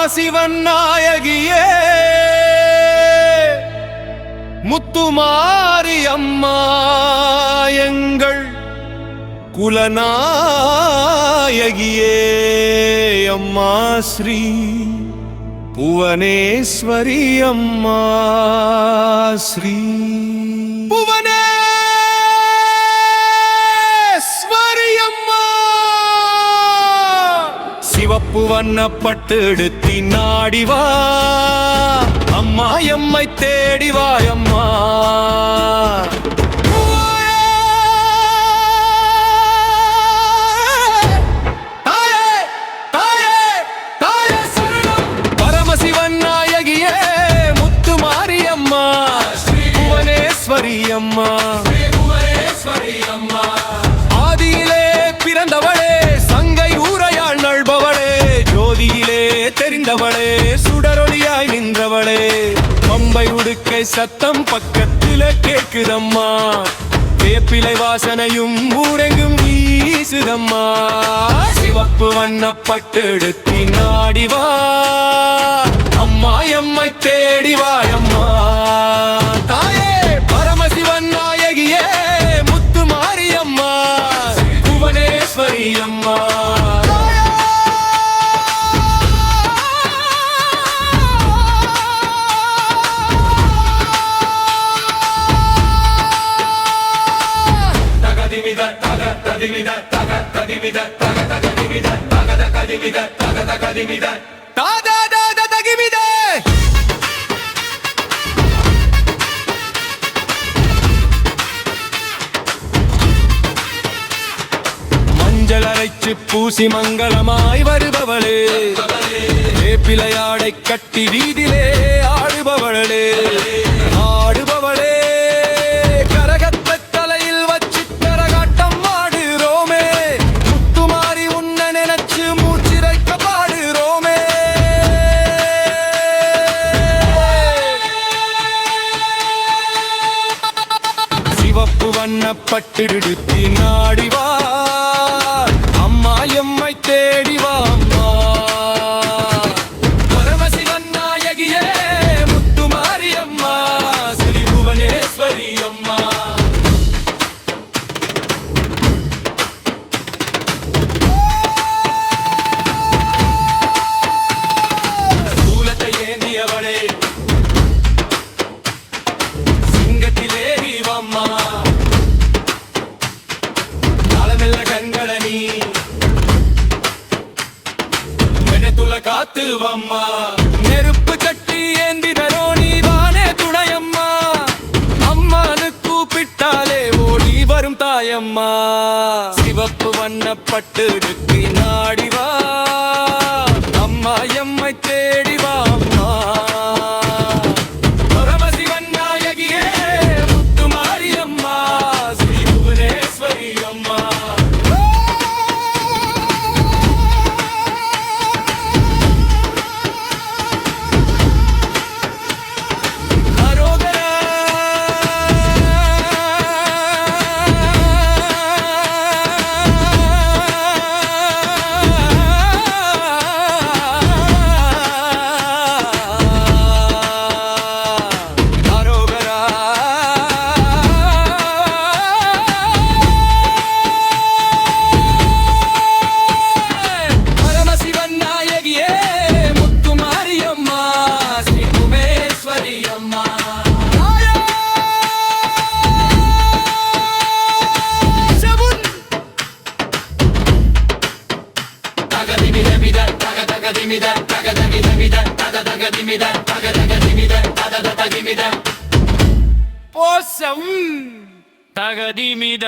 பரமசிவன் நாயகியே முத்துமாரி அம்மா எங்கள் குலநாயகியே அம்மா ஸ்ரீ புவனேஸ்வரி அம்மா ஸ்ரீ புவனேஸ்வரி அம்மா சிவப்பு வண்ணப்பட்டு எடுத்தி நாடிவா அம்மா எம்மை தேடிவாயம்மா அம்மா ஆதியிலே பிறந்தவளே சங்கை ஊரையாள் நல்பவளே ஜோதியிலே தெரிந்தவளே சுடரொளியாய் நின்றவளே பம்பை உடுக்கை சத்தம் பக்கத்திலே கேட்குதம்மா வேப்பிலை வாசனையும் ஊரெங்கும் வீசுதம்மா சிவப்பு வண்ணப்பட்டு எடுத்தி நாடிவா அம்மா எம்மை தேடிவாயம்மா தாயே பரமசிவன் நாயகியே முத்துமாரி அம்மா புவனேஸ்வரி அம்மா மஞ்சள் அரைச்சு பூசி மங்களமாய் வருபவளே வேப்பிலையாடை கட்டி வீதிலே ஆடுபவளே ஆடுபவளே கரகத்த தலையில் வச்சு கரகாட்டம் ஆடுறோமே முத்துமாரி உன்னை நினைச்சு மூச்சிரைக்க பாடுறோமே சிவப்பு வண்ணப்பட்டு எடுத்தி நாடிவா அம்மா எம்மை தேடிவா அம்மா பரமசிவன் நாயகியே முத்துமாரி அம்மா ஸ்ரீ புவனேஸ்வரி அம்மா சூலத்தை ஏந்தியவளே சிங்கத்திலே அம்மா கண்களனி மெனத்துள்ள காத்து வம்மா நெருப்பு கட்டி ஏந்தினரோ நீதானே துணையம்மா அம்மானு கூப்பிட்டாலே ஓடி வரும் தாயம்மா சிவப்பு வண்ணப்பட்டு எடுத்தி நாடிவா அம்மா எம்மை தேடிவா அம்மா பரமசிவன் நாயகியே முத்துமாரி அம்மா ஸ்ரீ புவனேஸ்வரி அம்மா போசம் தகதிமித